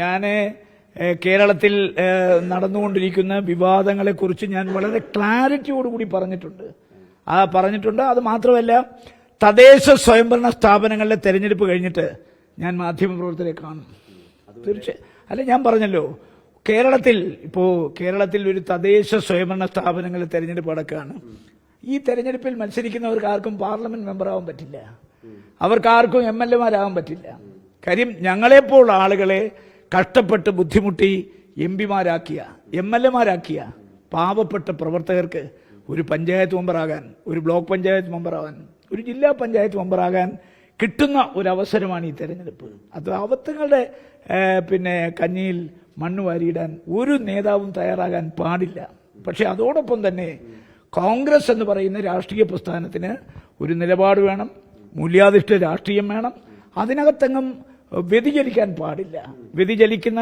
ഞാൻ കേരളത്തിൽ നടന്നുകൊണ്ടിരിക്കുന്ന വിവാദങ്ങളെക്കുറിച്ച് ഞാൻ വളരെ ക്ലാരിറ്റിയോടുകൂടി പറഞ്ഞിട്ടുണ്ട്. അത് മാത്രമല്ല, തദ്ദേശ സ്വയംഭരണ സ്ഥാപനങ്ങളിലെ തെരഞ്ഞെടുപ്പ് കഴിഞ്ഞിട്ട് ഞാൻ മാധ്യമപ്രവർത്തകരെ കാണും. തീർച്ചയായും അല്ല, ഞാൻ പറഞ്ഞല്ലോ, കേരളത്തിൽ ഒരു തദ്ദേശ സ്വയംഭരണ സ്ഥാപനങ്ങളിലെ തെരഞ്ഞെടുപ്പ് നടക്കുകയാണ്. ഈ തെരഞ്ഞെടുപ്പിൽ മത്സരിക്കുന്നവർക്ക് ആർക്കും പാർലമെന്റ് മെമ്പറാവാൻ പറ്റില്ല, അവർക്കാർക്കും MLA-മാരാകാൻ പറ്റില്ല. കാര്യം ഞങ്ങളെപ്പോൾ ആളുകളെ കഷ്ടപ്പെട്ട് ബുദ്ധിമുട്ടി MP-മാരാക്കിയ MLA-മാരാക്കിയ പാവപ്പെട്ട പ്രവർത്തകർക്ക് ഒരു പഞ്ചായത്ത് മെമ്പറാകാൻ, ഒരു ബ്ലോക്ക് പഞ്ചായത്ത് മെമ്പറാകാൻ, ഒരു ജില്ലാ പഞ്ചായത്ത് മെമ്പറാകാൻ കിട്ടുന്ന ഒരു അവസരമാണ് ഈ തെരഞ്ഞെടുപ്പ്. അത് അവത്തങ്ങളുടെ കഞ്ഞിയിൽ മണ്ണ് വാരിയിടാൻ ഒരു നേതാവും തയ്യാറാകാൻ പാടില്ല. പക്ഷെ അതോടൊപ്പം തന്നെ കോൺഗ്രസ് എന്ന് പറയുന്ന രാഷ്ട്രീയ പ്രസ്ഥാനത്തിന് ഒരു നിലപാട് വേണം, മൂല്യാധിഷ്ഠിത രാഷ്ട്രീയം വേണം. അതിനകത്തെങ്ങും വ്യതിചലിക്കാൻ പാടില്ല. വ്യതിചലിക്കുന്ന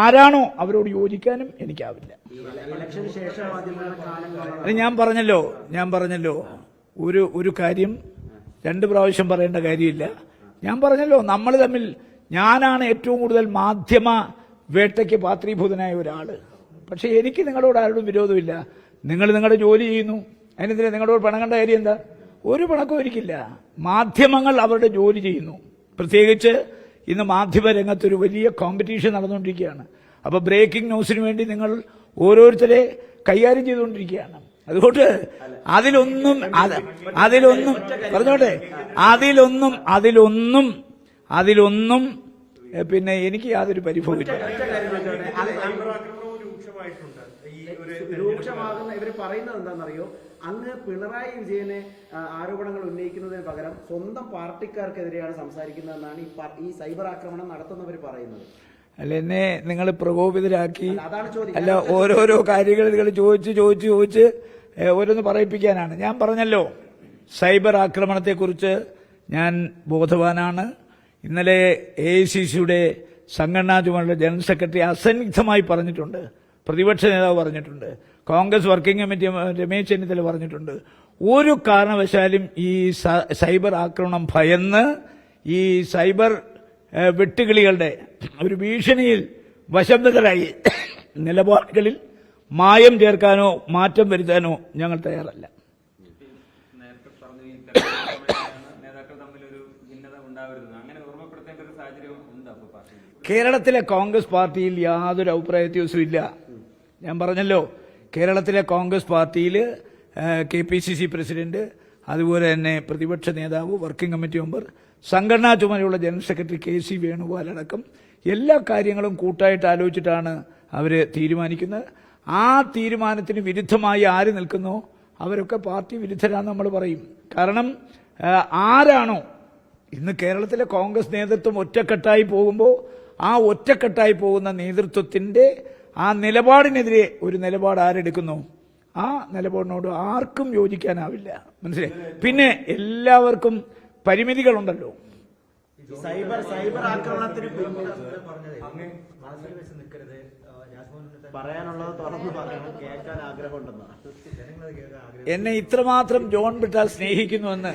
ആരാണോ അവരോട് യോജിക്കാനും എനിക്കാവില്ല. അത് ഞാൻ പറഞ്ഞല്ലോ ഒരു കാര്യം രണ്ട് പ്രാവശ്യം പറയേണ്ട കാര്യമില്ല. ഞാൻ പറഞ്ഞല്ലോ, നമ്മൾ തമ്മിൽ ഞാനാണ് ഏറ്റവും കൂടുതൽ മാധ്യമ വേട്ടയ്ക്ക് പാത്രീഭൂതനായ ഒരാള്. പക്ഷെ എനിക്ക് നിങ്ങളോട് ആരോടും വിരോധമില്ല. നിങ്ങൾ നിങ്ങളുടെ ജോലി ചെയ്യുന്നു, അതിനെതിരെ നിങ്ങളോട് പിണങ്ങേണ്ട കാര്യം എന്താ? ഒരു പിണക്കവും എനിക്കില്ല. മാധ്യമങ്ങൾ അവരുടെ ജോലി ചെയ്യുന്നു. പ്രത്യേകിച്ച് ഇന്ന് മാധ്യമ രംഗത്തൊരു വലിയ കോമ്പറ്റീഷൻ നടന്നുകൊണ്ടിരിക്കുകയാണ്. അപ്പോൾ ബ്രേക്കിംഗ് ന്യൂസിന് വേണ്ടി നിങ്ങൾ ഓരോരുത്തരെ കൈകാര്യം ചെയ്തുകൊണ്ടിരിക്കുകയാണ്. അതുകൊണ്ട് അതിലൊന്നും പറഞ്ഞോട്ടെ, അതിലൊന്നും എനിക്ക് യാതൊരു പരിഭവമില്ല. രൂക്ഷമാകുന്ന ഇവർ പറയുന്നത് എന്താണെന്നറിയോ? അങ്ങ് പിണറായി വിജയനെ ആരോപണങ്ങൾ ഉന്നയിക്കുന്നതിന് പകരം സ്വന്തം പാർട്ടിക്കാർക്കെതിരെയാണ് സംസാരിക്കുന്നതെന്നാണ് ഈ സൈബർ ആക്രമണം നടത്തുന്നവർ പറയുന്നത്. അല്ല, എന്നെ നിങ്ങൾ പ്രകോപിതരാക്കി, അല്ല ഓരോരോ കാര്യങ്ങൾ നിങ്ങൾ ചോദിച്ച് ഓരോന്ന് പറയിപ്പിക്കാനാണ്. ഞാൻ പറഞ്ഞല്ലോ, സൈബർ ആക്രമണത്തെക്കുറിച്ച് ഞാൻ ബോധവാനാണ്. ഇന്നലെ AICCയുടെ സംഘടനാ ചുമതലയുടെ ജനറൽ സെക്രട്ടറി അസന്നിഗ്ധമായി പറഞ്ഞിട്ടുണ്ട്, പ്രതിപക്ഷ നേതാവ് പറഞ്ഞിട്ടുണ്ട്, കോൺഗ്രസ് വർക്കിംഗ് കമ്മിറ്റി രമേശ് ചെന്നിത്തല പറഞ്ഞിട്ടുണ്ട്. ഒരു കാരണവശാലും ഈ സൈബർ ആക്രമണം ഭയന്ന് ഈ സൈബർ വെട്ടുകിളികളുടെ ഒരു ഭീഷണിയിൽ വശംവദരായി നിലപാടുകളിൽ മായം ചേർക്കാനോ മാറ്റം വരുത്താനോ ഞങ്ങൾ തയ്യാറല്ല. കേരളത്തിലെ കോൺഗ്രസ് പാർട്ടിയിൽ യാതൊരു അഭിപ്രായ വ്യത്യാസവും ഇല്ല. ഞാൻ പറഞ്ഞല്ലോ, കേരളത്തിലെ കോൺഗ്രസ് പാർട്ടിയിൽ KPCC പ്രസിഡന്റ്, അതുപോലെ തന്നെ പ്രതിപക്ഷ നേതാവ്, വർക്കിംഗ് കമ്മിറ്റി മെമ്പർ, സംഘടനാ ചുമതലയുള്ള ജനറൽ സെക്രട്ടറി KC വേണുഗോപാൽ അടക്കം എല്ലാ കാര്യങ്ങളും കൂട്ടായിട്ട് ആലോചിച്ചിട്ടാണ് അവർ തീരുമാനിക്കുന്നത്. ആ തീരുമാനത്തിന് വിരുദ്ധമായി ആര് നിൽക്കുന്നോ അവരൊക്കെ പാർട്ടി വിരുദ്ധരാന്ന് നമ്മൾ പറയും. കാരണം ആരാണോ ഇന്ന് കേരളത്തിലെ കോൺഗ്രസ് നേതൃത്വം ഒറ്റക്കെട്ടായി പോകുമ്പോൾ ആ ഒറ്റക്കെട്ടായി പോകുന്ന നേതൃത്വത്തിന്റെ ആ നിലപാടിനെതിരെ ഒരു നിലപാട് ആരെടുക്കുന്നു, ആ നിലപാടിനോട് ആർക്കും യോജിക്കാനാവില്ല. മനസ്സിലായി? പിന്നെ എല്ലാവർക്കും പരിമിതികളുണ്ടല്ലോ. സൈബർ ആക്രമണത്തിന് പറയാനുള്ളത് തുറന്നു പറയണം, കേൾക്കാൻ ആഗ്രഹമുണ്ടെന്നാണ്. എന്നെ ഇത്രമാത്രം ജോൺ ബ്രിട്ടാസ് സ്നേഹിക്കുന്നുവെന്ന്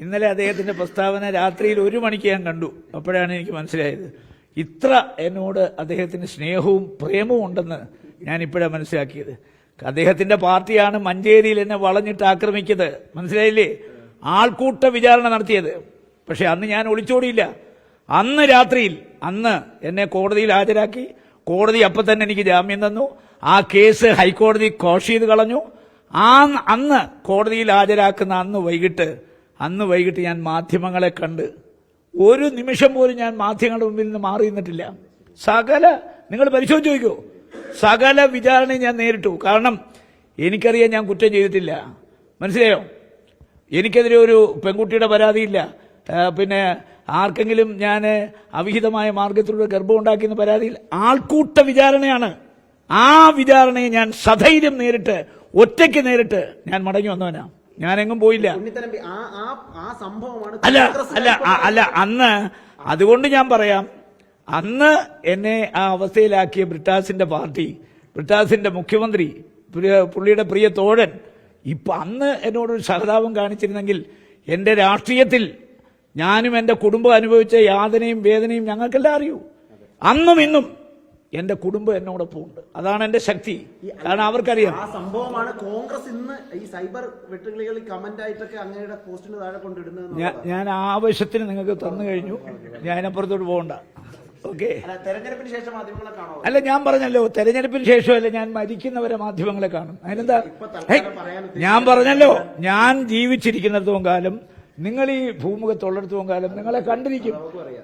ഇന്നലെ അദ്ദേഹത്തിന്റെ പ്രസ്താവന രാത്രിയിൽ 1 മണിക്ക് ഞാൻ കണ്ടു. അപ്പോഴാണ് എനിക്ക് മനസ്സിലായത് ഇത്ര എന്നോട് അദ്ദേഹത്തിന് സ്നേഹവും പ്രേമവും ഉണ്ടെന്ന് ഞാൻ ഇപ്പോഴാണ് മനസ്സിലാക്കിയത്. അദ്ദേഹത്തിന്റെ പാർട്ടിയാണ് മഞ്ചേരിയിൽ എന്നെ വളഞ്ഞിട്ട് ആക്രമിച്ചത്, മനസ്സിലായില്ലേ? ആൾക്കൂട്ട വിചാരണ നടത്തിയത്. പക്ഷെ അന്ന് ഞാൻ ഒളിച്ചോടിയില്ല. അന്ന് രാത്രിയിൽ എന്നെ കോടതിയിൽ ഹാജരാക്കി. കോടതി അപ്പം തന്നെ എനിക്ക് ജാമ്യം തന്നു. ആ കേസ് ഹൈക്കോടതി ക്വാഷ് ചെയ്ത് കളഞ്ഞു. അന്ന് കോടതിയിൽ ഹാജരാക്കുന്ന അന്ന് വൈകിട്ട് ഞാൻ മാധ്യമങ്ങളെ കണ്ട് ഒരു നിമിഷം പോലും ഞാൻ മാധ്യമങ്ങളുടെ മുമ്പിൽ നിന്ന് മാറി നിന്നിട്ടില്ല. നിങ്ങൾ പരിശോധിച്ച് നോക്കൂ, സകല വിചാരണയും ഞാൻ നേരിട്ടു. കാരണം എനിക്കറിയാം ഞാൻ കുറ്റം ചെയ്തിട്ടില്ല. മനസ്സിലായോ? എനിക്കെതിരെ ഒരു പെൺകുട്ടിയുടെ പരാതിയില്ല. പിന്നെ ആർക്കെങ്കിലും ഞാൻ അവിഹിതമായ മാർഗത്തിലൂടെ ഗർഭം ഉണ്ടാക്കിയെന്ന് പരാതിയിൽ ആൾക്കൂട്ട വിചാരണയാണ്. ആ വിചാരണയെ ഞാൻ സധൈര്യം നേരിട്ട്, ഒറ്റയ്ക്ക് നേരിട്ട് ഞാൻ മടങ്ങി വന്നവനാ. ഞാനെങ്ങും പോയില്ല. അല്ല അന്ന് അതുകൊണ്ട് ഞാൻ പറയാം, അന്ന് എന്നെ ആ അവസ്ഥയിലാക്കിയ ബ്രിട്ടാസിന്റെ പാർട്ടി, ബ്രിട്ടാസിന്റെ മുഖ്യമന്ത്രി, പുള്ളിയുടെ പ്രിയ തോഴൻ അന്ന് എന്നോടൊരു സഹതാപം കാണിച്ചിരുന്നെങ്കിൽ എന്റെ രാഷ്ട്രീയത്തിൽ ഞാനും എന്റെ കുടുംബം അനുഭവിച്ച യാതനയും വേദനയും ഞങ്ങൾക്കെല്ലാം അറിയൂ. അന്നും ഇന്നും എന്റെ കുടുംബം എന്നോടൊപ്പം ഉണ്ട്. അതാണ് എന്റെ ശക്തി. കാരണം അവർക്കറിയാം. ആ സംഭവമാണ് കോൺഗ്രസ് ഇന്ന് ഈ സൈബർ വെട്ടുകളികളിൽ കമന്റ് ആയിട്ടൊക്കെ അങ്ങയുടെ പോസ്റ്റിന് താഴെ കൊണ്ടിടുന്നത്. ഞാൻ ആവശ്യത്തിന് നിങ്ങൾക്ക് തന്നു കഴിഞ്ഞു. ഞാൻ അതിനപ്പുറത്തോട്ട് പോകണ്ട. ഓക്കെ. തെരഞ്ഞെടുപ്പിന് ശേഷം മാധ്യമങ്ങളെ കാണോ? അല്ല, ഞാൻ പറഞ്ഞല്ലോ, തെരഞ്ഞെടുപ്പിന് ശേഷമല്ല, ഞാൻ മരിക്കുന്നവരെ മാധ്യമങ്ങളെ കാണും. അതിനെന്താ? ഞാൻ പറഞ്ഞല്ലോ, ഞാൻ ജീവിച്ചിരിക്കുന്നിടത്തോളം കാലം, നിങ്ങൾ ഈ ഭൂമുഖത്തുള്ളിടത്തോളം കാലം നിങ്ങളെ കണ്ടിരിക്കും.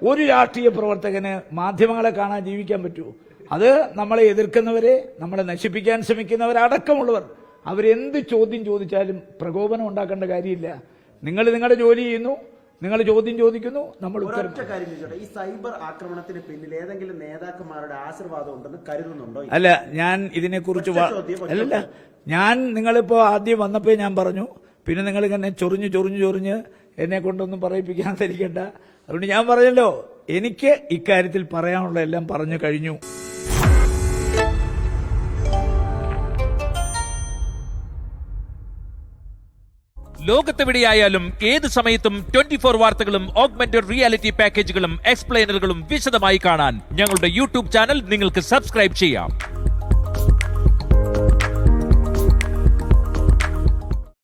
ഒരു രാഷ്ട്രീയ പ്രവർത്തകന് മാധ്യമങ്ങളെ കാണാൻ ജീവിക്കാൻ പറ്റുമോ? അത് നമ്മളെ എതിർക്കുന്നവരെ, നമ്മളെ നശിപ്പിക്കാൻ ശ്രമിക്കുന്നവരടക്കമുള്ളവർ, അവരെന്ത് ചോദ്യം ചോദിച്ചാലും പ്രകോപനം ഉണ്ടാക്കേണ്ട കാര്യമില്ല. നിങ്ങൾ നിങ്ങളുടെ ജോലി ചെയ്യുന്നു, നിങ്ങൾ ചോദ്യം ചോദിക്കുന്നു, നമ്മൾ ഉത്തരം. ഈ സൈബർ ആക്രമണത്തിന് പിന്നിൽ ഏതെങ്കിലും നേതാക്കന്മാരുടെ ആശീർവാദം ഉണ്ടെന്ന് കരുതുന്നുണ്ടോ? അല്ല, ഞാൻ ഇതിനെക്കുറിച്ച് അല്ലല്ല, ഞാൻ നിങ്ങളിപ്പോ ആദ്യം വന്നപ്പോ ഞാൻ പറഞ്ഞു, പിന്നെ നിങ്ങൾ ഇങ്ങനെ ചൊറിഞ്ഞ് എന്നെ കൊണ്ടൊന്നും പറയിപ്പിക്കാൻ ധരിക്കണ്ട. അതുകൊണ്ട് ഞാൻ പറഞ്ഞല്ലോ, എനിക്ക് ഇക്കാര്യത്തിൽ പറയാനുള്ള എല്ലാം പറഞ്ഞു കഴിഞ്ഞു. ലോകത്തെവിടെയായാലും ഏത് സമയത്തും 24 വാർത്തകളും ഓഗ്മെന്റഡ് റിയാലിറ്റി പാക്കേജുകളും എക്സ്പ്ലെയിനറുകളും വിശദമായി കാണാൻ ഞങ്ങളുടെ യൂട്യൂബ് ചാനൽ നിങ്ങൾക്ക് സബ്സ്ക്രൈബ് ചെയ്യാം.